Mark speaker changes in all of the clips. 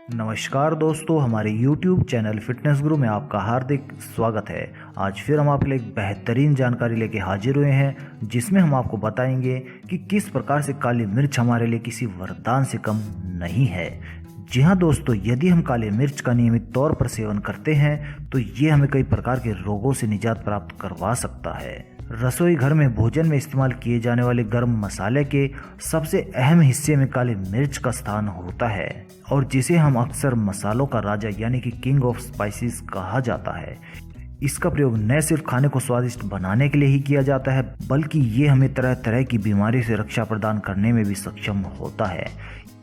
Speaker 1: नमस्कार दोस्तों, हमारे YouTube चैनल फिटनेस गुरु में आपका हार्दिक स्वागत है। आज फिर हम आपके लिए एक बेहतरीन जानकारी लेके हाजिर हुए हैं, जिसमें हम आपको बताएंगे कि किस प्रकार से काली मिर्च हमारे लिए किसी वरदान से कम नहीं है। जी हाँ दोस्तों, यदि हम काली मिर्च का नियमित तौर पर सेवन करते हैं तो ये हमें कई प्रकार के रोगों से निजात प्राप्त करवा सकता है। रसोई घर में भोजन में इस्तेमाल किए जाने वाले गरम मसाले के सबसे अहम हिस्से में काली मिर्च का स्थान होता है और जिसे हम अक्सर मसालों का राजा यानी कि किंग ऑफ स्पाइसेस कहा जाता है। इसका प्रयोग न सिर्फ खाने को स्वादिष्ट बनाने के लिए ही किया जाता है, बल्कि ये हमें तरह तरह की बीमारी से रक्षा प्रदान करने में भी सक्षम होता है।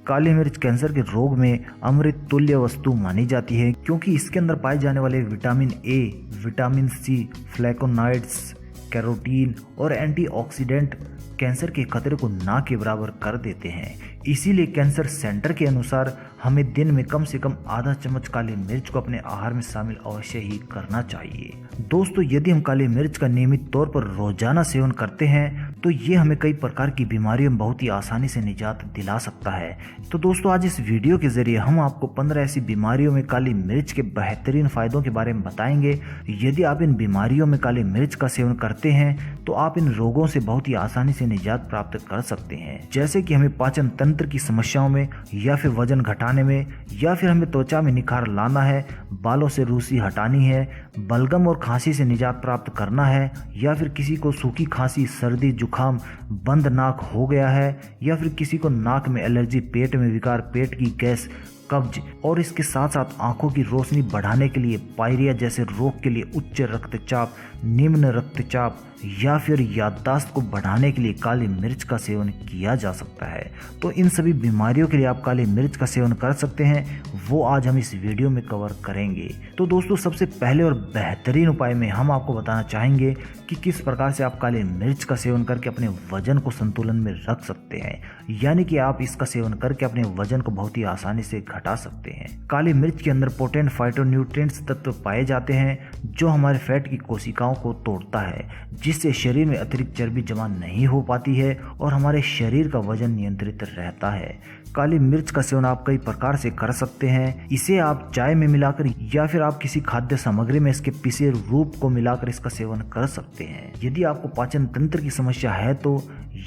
Speaker 1: काली मिर्च कैंसर के रोग में अमृत तुल्य वस्तु मानी जाती है, क्योंकि इसके अंदर पाए जाने वाले vitamin A, vitamin C, flavonoids, carotene और एंटीऑक्सीडेंट कैंसर के खतरे को ना के बराबर कर देते हैं। इसीलिए कैंसर सेंटर के अनुसार हमें दिन में कम से कम आधा चम्मच काली मिर्च को अपने आहार में शामिल अवश्य ही करना चाहिए। दोस्तों, यदि हम काली मिर्च का नियमित तौर पर रोजाना सेवन करते हैं तो ये हमें कई प्रकार की बीमारियों में बहुत ही आसानी से निजात दिला सकता है। तो दोस्तों, आज इस वीडियो के जरिए हम आपको 15 ऐसी बीमारियों में काली मिर्च के बेहतरीन फायदों के बारे में बताएंगे। यदि आप इन बीमारियों में काली मिर्च का सेवन करते हैं तो आप इन रोगों से बहुत ही आसानी से निजात प्राप्त कर सकते हैं, जैसे कि हमें पाचन तंत्र की समस्याओं में, या फिर वजन घटाने में, या फिर हमें त्वचा में निखार लाना है, बालों से रूसी हटानी है, बलगम और खांसी से निजात प्राप्त करना है, या फिर किसी को सूखी खांसी, सर्दी, जुखाम, बंद नाक हो गया है, या फिर किसी को नाक में एलर्जी, पेट में विकार, पेट की गैस, कब्ज और इसके साथ साथ आंखों की रोशनी बढ़ाने के लिए, पायरिया जैसे रोग के लिए, उच्च रक्तचाप, निम्न रक्तचाप या फिर याददाश्त को बढ़ाने के लिए काली मिर्च का सेवन किया जा सकता है। तो इन सभी बीमारियों के लिए आप काली मिर्च का सेवन कर सकते हैं, वो आज हम इस वीडियो में कवर करेंगे। तो दोस्तों, सबसे पहले और बेहतरीन उपाय में हम आपको बताना चाहेंगे कि किस प्रकार से आप काली मिर्च का सेवन करके अपने वजन को संतुलन में रख सकते हैं, यानी कि आप इसका सेवन करके अपने वजन को बहुत ही आसानी से घटा सकते हैं। काली मिर्च के अंदर पोटेंट फाइटोन्यूट्रिएंट्स तत्व पाए जाते हैं जो हमारे फैट की कोशिकाओं को तोड़ता है, जिससे शरीर में अतिरिक्त चर्बी जमा नहीं हो पाती है और हमारे शरीर का वजन नियंत्रित रहता है। काली मिर्च का सेवन आप कई प्रकार से कर सकते हैं। इसे आप चाय में मिलाकर या फिर आप किसी खाद्य सामग्री में इसके पिसे रूप को मिलाकर इसका सेवन कर सकते हैं। यदि आपको पाचन तंत्र की समस्या है तो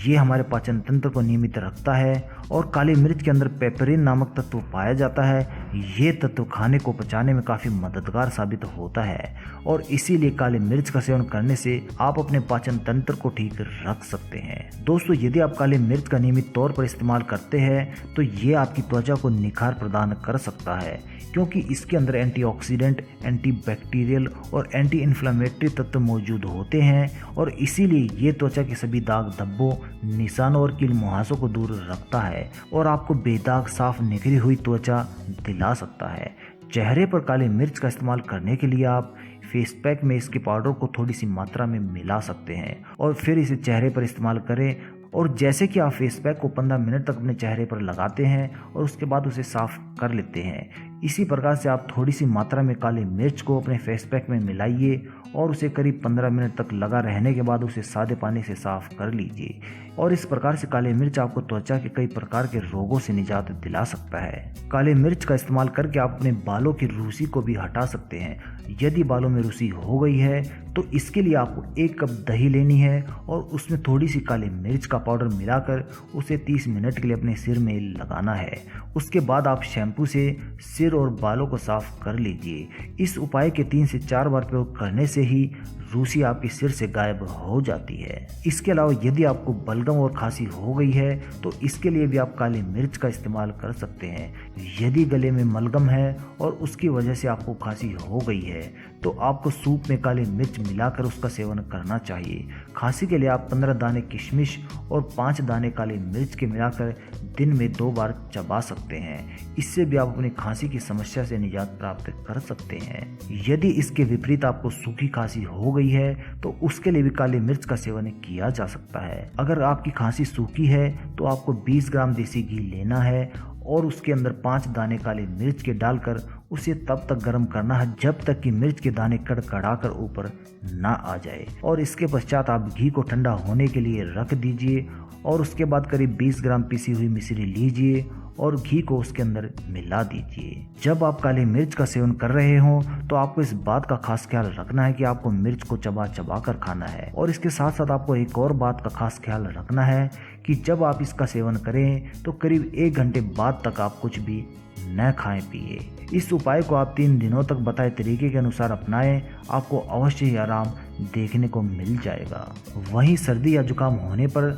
Speaker 1: ये हमारे पाचन तंत्र को नियमित रखता है और काली मिर्च के अंदर पेपरिन नामक तत्व पाया जाता है। ये तत्व खाने को पचाने में काफी मददगार साबित होता है और इसीलिए काली मिर्च का सेवन करने से आप अपने पाचन तंत्र को ठीक रख सकते हैं। दोस्तों, यदि आप काली मिर्च का नियमित तौर पर इस्तेमाल करते हैं तो ये आपकी त्वचा को निखार प्रदान कर सकता है, क्योंकि इसके अंदर एंटीऑक्सीडेंट, एंटीबैक्टीरियल और एंटी इन्फ्लेमेटरी तत्व मौजूद होते हैं और इसीलिए ये त्वचा के सभी दाग धब्बों, निशानों और कील मुहासों को दूर रखता है और आपको बेदाग, साफ निखरी हुई त्वचा दिला सकता है। चेहरे पर काली मिर्च का इस्तेमाल करने के लिए आप फेस पैक में इसके पाउडर को थोड़ी सी मात्रा में मिला सकते हैं और फिर इसे चेहरे पर इस्तेमाल करें। और जैसे कि आप फेस पैक को 15 मिनट तक अपने चेहरे पर लगाते हैं और उसके बाद उसे साफ कर लेते हैं, इसी प्रकार से आप थोड़ी सी मात्रा में काली मिर्च को अपने फेस पैक में मिलाइए और उसे करीब 15 मिनट तक लगा रहने के बाद उसे सादे पानी से साफ कर लीजिए। और इस प्रकार से काली मिर्च आपको त्वचा के कई प्रकार के रोगों से निजात दिला सकता है। काली मिर्च का इस्तेमाल करके आप अपने बालों की रूसी को भी हटा सकते हैं। यदि बालों में रूसी हो गई है तो इसके लिए आपको 1 कप दही लेनी है और उसमें थोड़ी सी काली मिर्च का पाउडर मिलाकर उसे 30 मिनट के लिए अपने सिर में लगाना है। उसके बाद आप शैम्पू से सिर और बालों को साफ कर लीजिए। इस उपाय के 3 से 4 बार प्रयोग करने से ही रूसी आपके सिर से गायब हो जाती है। इसके अलावा यदि आपको बलगम और खांसी हो गई है तो इसके लिए भी आप काली मिर्च का इस्तेमाल कर सकते हैं। यदि गले में मलगम है और उसकी वजह से आपको खांसी हो गई है तो आपको सूप में काली मिर्च मिलाकर उसका सेवन करना चाहिए। खांसी के लिए आप 15 दाने किशमिश और 5 दाने काली मिर्च के मिलाकर दिन में 2 बार चबा सकते हैं। इससे भी आप अपनी खांसी की समस्या से निजात प्राप्त कर सकते हैं। यदि इसके विपरीत आपको सूखी खांसी हो गई है तो उसके लिए भी काली मिर्च का सेवन किया जा सकता है। अगर आपकी खांसी सूखी है तो आपको 20 ग्राम देसी घी लेना है और उसके अंदर 5 दाने काली मिर्च के डालकर उसे तब तक गर्म करना है जब तक कि मिर्च के दाने कड़कड़ाकर ऊपर ना आ जाए। और इसके पश्चात आप घी को ठंडा होने के लिए रख दीजिए और उसके बाद करीब 20 ग्राम पिसी हुई मिश्री लीजिए और घी को उसके अंदर मिला दीजिए। जब आप काली मिर्च का सेवन कर रहे हो तो आपको इस बात का खास ख्याल रखना है कि आपको मिर्च को चबा चबा कर खाना है। और इसके साथ साथ आपको एक और बात का खास ख्याल रखना है कि जब आप इसका सेवन करें तो करीब 1 घंटे बाद तक आप कुछ भी न खाएं पिए। इस उपाय को आप 3 दिनों तक बताए तरीके के अनुसार अपनाएं, आपको अवश्य ही आराम देखने को मिल जाएगा। वहीं सर्दी या जुकाम होने पर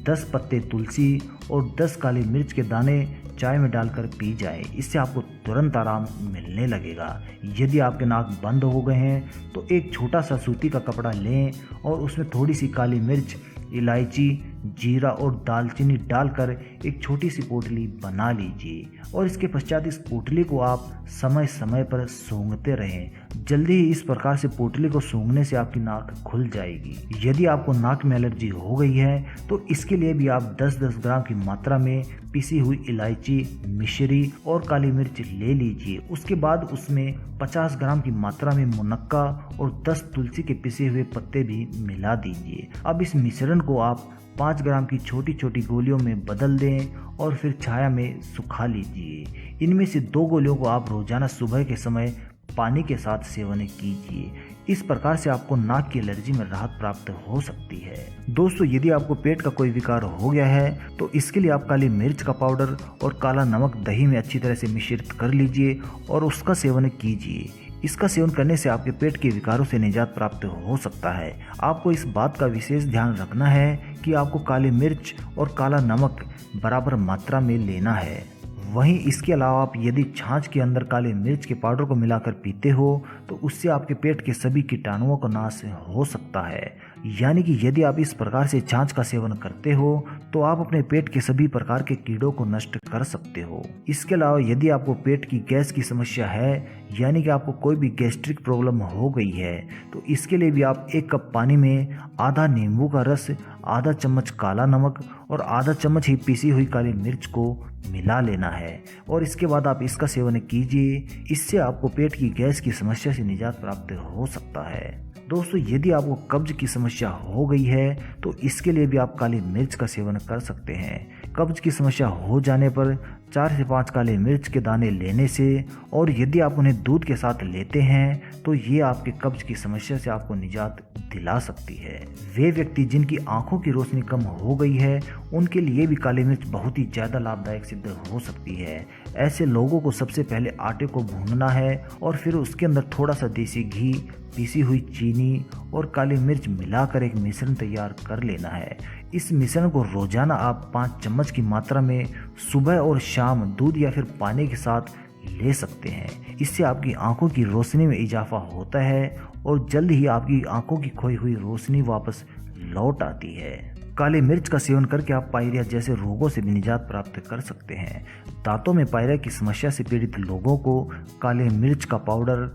Speaker 1: 10 पत्ते तुलसी और 10 काली मिर्च के दाने चाय में डालकर पी जाए, इससे आपको तुरंत आराम मिलने लगेगा। यदि आपके नाक बंद हो गए हैं तो एक छोटा सा सूती का कपड़ा लें और उसमें थोड़ी सी काली मिर्च, इलायची, जीरा और दालचीनी डालकर एक छोटी सी पोटली बना लीजिए और इसके पश्चात इस पोटली को आप समय समय पर सूंघते रहें। जल्दी ही इस प्रकार से पोटली को सूंघने से आपकी नाक खुल जाएगी। यदि आपको नाक में एलर्जी हो गई है तो इसके लिए भी आप 10-10 ग्राम की मात्रा में पिसी हुई इलायची, मिश्री और काली मिर्च ले लीजिए। उसके बाद उसमें 50 ग्राम की मात्रा में मुनक्का और 10 तुलसी के पिसे हुए पत्ते भी मिला दीजिए। अब इस मिश्रण को आप 5 ग्राम की छोटी छोटी गोलियों में बदल दें और फिर छाया में सुखा लीजिए। इनमें से 2 गोलियों को आप रोजाना सुबह के समय पानी के साथ सेवन कीजिए। इस प्रकार से आपको नाक की एलर्जी में राहत प्राप्त हो सकती है। दोस्तों, यदि आपको पेट का कोई विकार हो गया है तो इसके लिए आप काली मिर्च का पाउडर और काला नमक दही में अच्छी तरह से मिश्रित कर लीजिए और उसका सेवन कीजिए। इसका सेवन करने से आपके पेट के विकारों से निजात प्राप्त हो सकता है। आपको इस बात का विशेष ध्यान रखना है कि आपको काली मिर्च और काला नमक बराबर मात्रा में लेना है। वहीं इसके अलावा आप यदि छाछ के अंदर काली मिर्च के पाउडर को मिलाकर पीते हो तो उससे आपके पेट के सभी कीटाणुओं का नाश हो सकता है। यानी कि यदि आप इस प्रकार से छाछ का सेवन करते हो तो आप अपने पेट के सभी प्रकार के कीड़ों को नष्ट कर सकते हो। इसके अलावा यदि आपको पेट की गैस की समस्या है, यानी कि आपको कोई भी गैस्ट्रिक प्रॉब्लम हो गई है, तो इसके लिए भी आप 1 कप पानी में आधा नींबू का रस, आधा चम्मच काला नमक और आधा चम्मच ही पिसी हुई काली मिर्च को मिला लेना है और इसके बाद आप इसका सेवन कीजिए। इससे आपको पेट की गैस की समस्या से निजात प्राप्त हो सकता है। दोस्तों, यदि आपको कब्ज की समस्या हो गई है तो इसके लिए भी आप काली मिर्च का सेवन कर सकते हैं। कब्ज की समस्या हो जाने पर 4 से 5 काली मिर्च के दाने लेने से और यदि आप उन्हें दूध के साथ लेते हैं तो ये आपके कब्ज की समस्या से आपको निजात दिला सकती है। वे व्यक्ति जिनकी आंखों की रोशनी कम हो गई है उनके लिए भी काली मिर्च बहुत ही ज़्यादा लाभदायक सिद्ध हो सकती है। ऐसे लोगों को सबसे पहले आटे को भूनना है और फिर उसके अंदर थोड़ा सा देसी घी, पीसी हुई चीनी और काली मिर्च मिलाकर एक मिश्रण तैयार कर लेना है। इस मिश्रण को रोजाना आप 5 चम्मच की मात्रा में सुबह और शाम दूध या फिर पानी के साथ ले सकते हैं। इससे आपकी आंखों की रोशनी में इजाफा होता है और जल्द ही आपकी आंखों की खोई हुई रोशनी वापस लौट आती है। काली मिर्च का सेवन करके आप पायरिया जैसे रोगों से भी निजात प्राप्त कर सकते हैं। दांतों में पायरिया की समस्या से पीड़ित लोगों को काली मिर्च का पाउडर,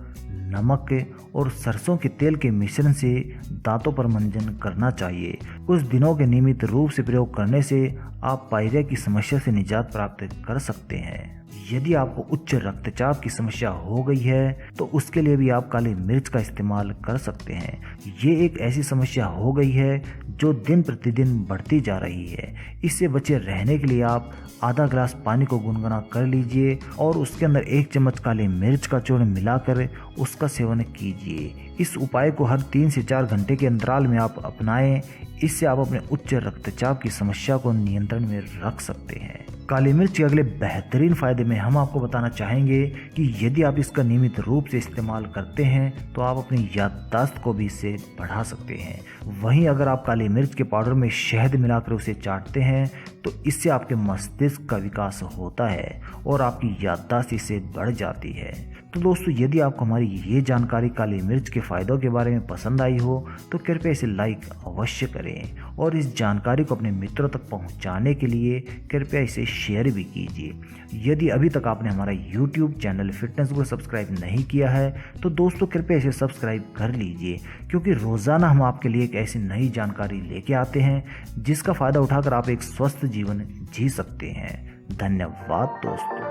Speaker 1: नमक और सरसों के तेल के मिश्रण से दांतों पर मंजन करना चाहिए। कुछ दिनों के नियमित रूप से प्रयोग करने से आप पायरिया की समस्या से निजात प्राप्त कर सकते हैं। यदि आपको उच्च रक्तचाप की समस्या हो गई है तो उसके लिए भी आप काली मिर्च का इस्तेमाल कर सकते हैं। ये एक ऐसी समस्या हो गई है जो दिन प्रतिदिन बढ़ती जा रही है। इससे बचे रहने के लिए आप आधा ग्लास पानी को गुनगुना कर लीजिए और उसके अंदर 1 चम्मच काली मिर्च का चूर्ण मिलाकर उसका सेवन कीजिए। इस उपाय को हर 3 से 4 घंटे के अंतराल में आप अपनाएं। इससे आप अपने उच्च रक्तचाप की समस्या को नियंत्रण में रख सकते हैं। काली मिर्च के अगले बेहतरीन फायदे में हम आपको बताना चाहेंगे कि यदि आप इसका नियमित रूप से इस्तेमाल करते हैं तो आप अपनी याददाश्त को भी इससे बढ़ा सकते हैं। वहीं अगर आप काली मिर्च के पाउडर में शहद मिलाकर उसे चाटते हैं तो इससे आपके मस्तिष्क का विकास होता है और आपकी याददाश्त इससे बढ़ जाती है। तो दोस्तों, यदि आपको हमारी ये जानकारी काली मिर्च के फायदों के बारे में पसंद आई हो तो कृपया इसे लाइक अवश्य करें और इस जानकारी को अपने मित्रों तक पहुंचाने के लिए कृपया इसे शेयर भी कीजिए। यदि अभी तक आपने हमारा YouTube चैनल फिटनेस को सब्सक्राइब नहीं किया है तो दोस्तों कृपया इसे सब्सक्राइब कर लीजिए, क्योंकि रोज़ाना हम आपके लिए एक ऐसी नई जानकारी लेके आते हैं जिसका फ़ायदा उठाकर आप एक स्वस्थ जीवन जी सकते हैं। धन्यवाद दोस्तों।